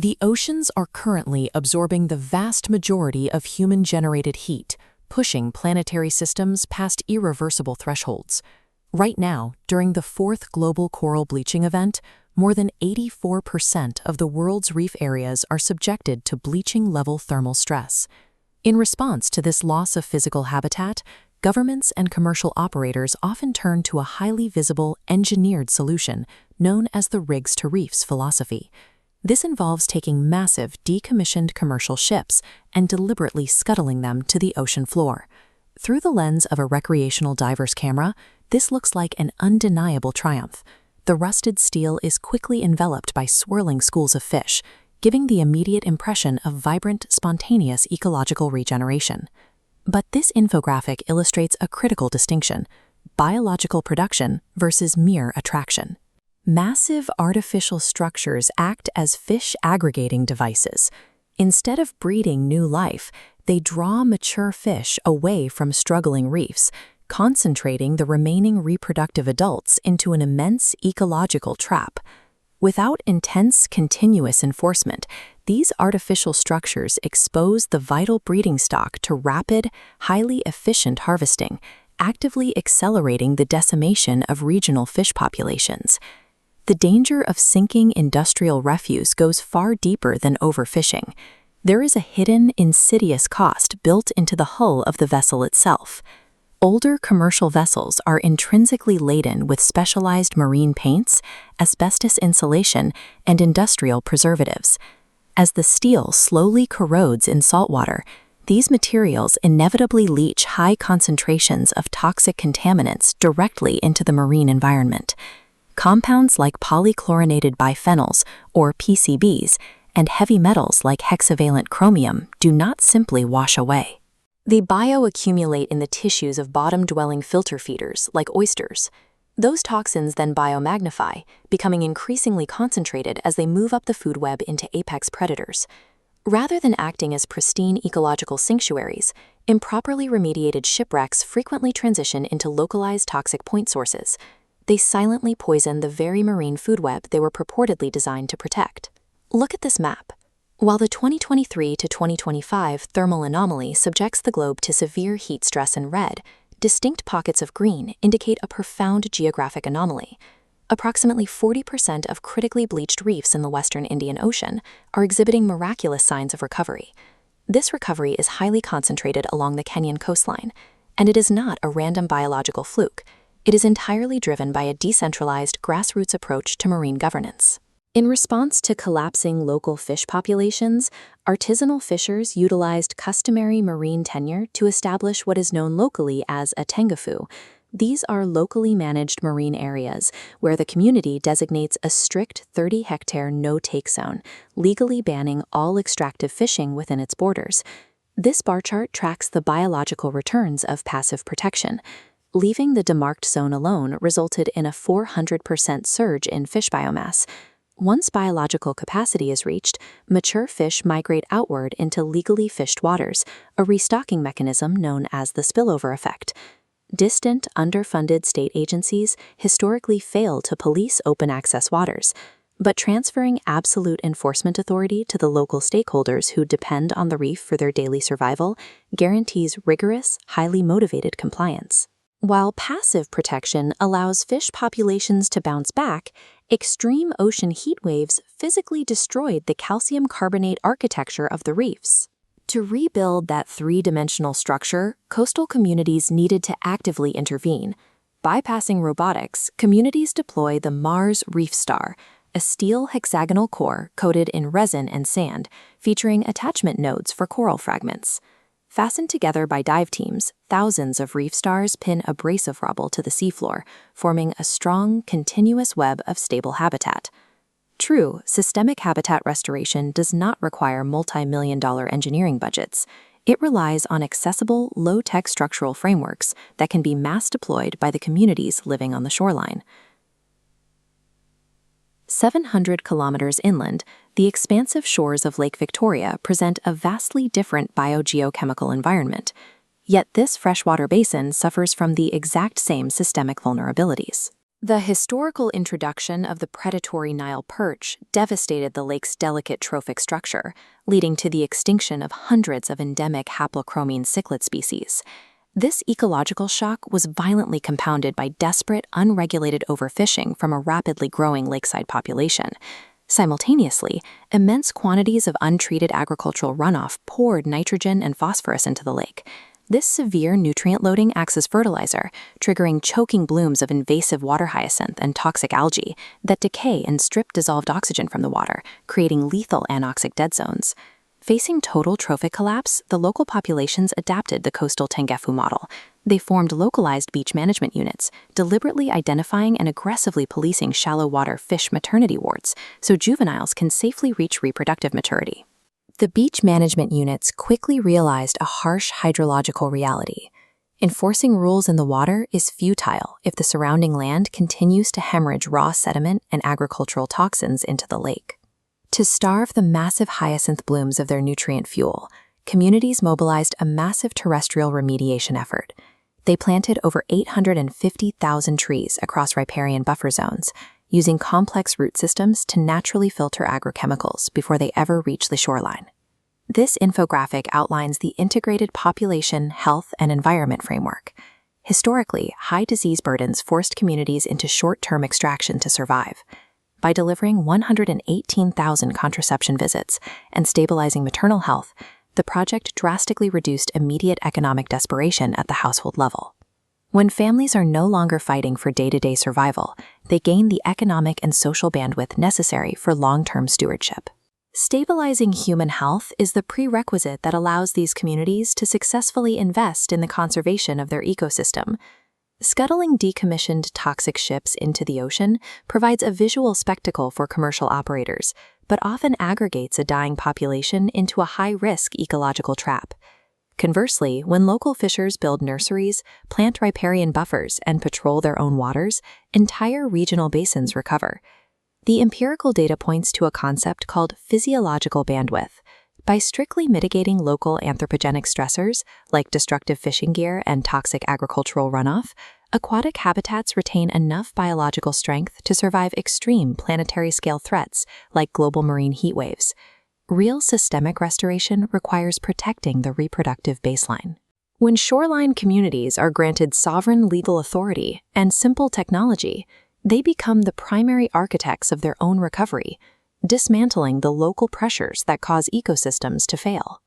The oceans are currently absorbing the vast majority of human-generated heat, pushing planetary systems past irreversible thresholds. Right now, during the fourth global coral bleaching event, more than 84% of the world's reef areas are subjected to bleaching-level thermal stress. In response to this loss of physical habitat, governments and commercial operators often turn to a highly visible, engineered solution known as the rigs to reefs philosophy. This involves taking massive, decommissioned commercial ships and deliberately scuttling them to the ocean floor. Through the lens of a recreational diver's camera, this looks like an undeniable triumph. The rusted steel is quickly enveloped by swirling schools of fish, giving the immediate impression of vibrant, spontaneous ecological regeneration. But this infographic illustrates a critical distinction: biological production versus mere attraction. Massive artificial structures act as fish aggregating devices. Instead of breeding new life, they draw mature fish away from struggling reefs, concentrating the remaining reproductive adults into an immense ecological trap. Without intense, continuous enforcement, these artificial structures expose the vital breeding stock to rapid, highly efficient harvesting, actively accelerating the decimation of regional fish populations. The danger of sinking industrial refuse goes far deeper than overfishing. There is a hidden, insidious cost built into the hull of the vessel itself. Older commercial vessels are intrinsically laden with specialized marine paints, asbestos insulation, and industrial preservatives. As the steel slowly corrodes in saltwater, these materials inevitably leach high concentrations of toxic contaminants directly into the marine environment. Compounds like polychlorinated biphenyls, or PCBs, and heavy metals like hexavalent chromium do not simply wash away. They bioaccumulate in the tissues of bottom-dwelling filter feeders, like oysters. Those toxins then biomagnify, becoming increasingly concentrated as they move up the food web into apex predators. Rather than acting as pristine ecological sanctuaries, improperly remediated shipwrecks frequently transition into localized toxic point sources. They silently poison the very marine food web they were purportedly designed to protect. Look at this map. While the 2023 to 2025 thermal anomaly subjects the globe to severe heat stress in red, distinct pockets of green indicate a profound geographic anomaly. Approximately 40% of critically bleached reefs in the western Indian Ocean are exhibiting miraculous signs of recovery. This recovery is highly concentrated along the Kenyan coastline, and it is not a random biological fluke. It is entirely driven by a decentralized, grassroots approach to marine governance. In response to collapsing local fish populations, artisanal fishers utilized customary marine tenure to establish what is known locally as a Tengefu. These are locally managed marine areas where the community designates a strict 30-hectare no-take zone, legally banning all extractive fishing within its borders. This bar chart tracks the biological returns of passive protection. Leaving the demarked zone alone resulted in a 400% surge in fish biomass. Once biological capacity is reached, mature fish migrate outward into legally fished waters, a restocking mechanism known as the spillover effect. Distant, underfunded state agencies historically fail to police open-access waters, but transferring absolute enforcement authority to the local stakeholders who depend on the reef for their daily survival guarantees rigorous, highly motivated compliance. While passive protection allows fish populations to bounce back, extreme ocean heat waves physically destroyed the calcium carbonate architecture of the reefs. To rebuild that three-dimensional structure, coastal communities needed to actively intervene. Bypassing robotics, communities deploy the Mars Reef Star, a steel hexagonal core coated in resin and sand, featuring attachment nodes for coral fragments. Fastened together by dive teams, thousands of reef stars pin abrasive rubble to the seafloor, forming a strong, continuous web of stable habitat. True, systemic habitat restoration does not require multi-million-dollar engineering budgets. It relies on accessible, low-tech structural frameworks that can be mass-deployed by the communities living on the shoreline. 700 kilometers inland, the expansive shores of Lake Victoria present a vastly different biogeochemical environment. Yet this freshwater basin suffers from the exact same systemic vulnerabilities. The historical introduction of the predatory Nile perch devastated the lake's delicate trophic structure, leading to the extinction of hundreds of endemic haplochromine cichlid species. This ecological shock was violently compounded by desperate, unregulated overfishing from a rapidly growing lakeside population. Simultaneously, immense quantities of untreated agricultural runoff poured nitrogen and phosphorus into the lake. This severe nutrient loading acts as fertilizer, triggering choking blooms of invasive water hyacinth and toxic algae that decay and strip dissolved oxygen from the water, creating lethal anoxic dead zones. Facing total trophic collapse, the local populations adapted the coastal Tengefu model. They formed localized beach management units, deliberately identifying and aggressively policing shallow water fish maternity wards so juveniles can safely reach reproductive maturity. The beach management units quickly realized a harsh hydrological reality. Enforcing rules in the water is futile if the surrounding land continues to hemorrhage raw sediment and agricultural toxins into the lake. To starve the massive hyacinth blooms of their nutrient fuel, communities mobilized a massive terrestrial remediation effort. They planted over 850,000 trees across riparian buffer zones, using complex root systems to naturally filter agrochemicals before they ever reach the shoreline. This infographic outlines the integrated population, health, and environment framework. Historically, high disease burdens forced communities into short-term extraction to survive. By delivering 118,000 contraception visits and stabilizing maternal health, the project drastically reduced immediate economic desperation at the household level. When families are no longer fighting for day-to-day survival, they gain the economic and social bandwidth necessary for long-term stewardship. Stabilizing human health is the prerequisite that allows these communities to successfully invest in the conservation of their ecosystem. Scuttling decommissioned toxic ships into the ocean provides a visual spectacle for commercial operators, but often aggregates a dying population into a high-risk ecological trap. Conversely, when local fishers build nurseries, plant riparian buffers, and patrol their own waters, entire regional basins recover. The empirical data points to a concept called physiological bandwidth. By strictly mitigating local anthropogenic stressors, like destructive fishing gear and toxic agricultural runoff, aquatic habitats retain enough biological strength to survive extreme planetary-scale threats like global marine heat waves. Real systemic restoration requires protecting the reproductive baseline. When shoreline communities are granted sovereign legal authority and simple technology, they become the primary architects of their own recovery, dismantling the local pressures that cause ecosystems to fail.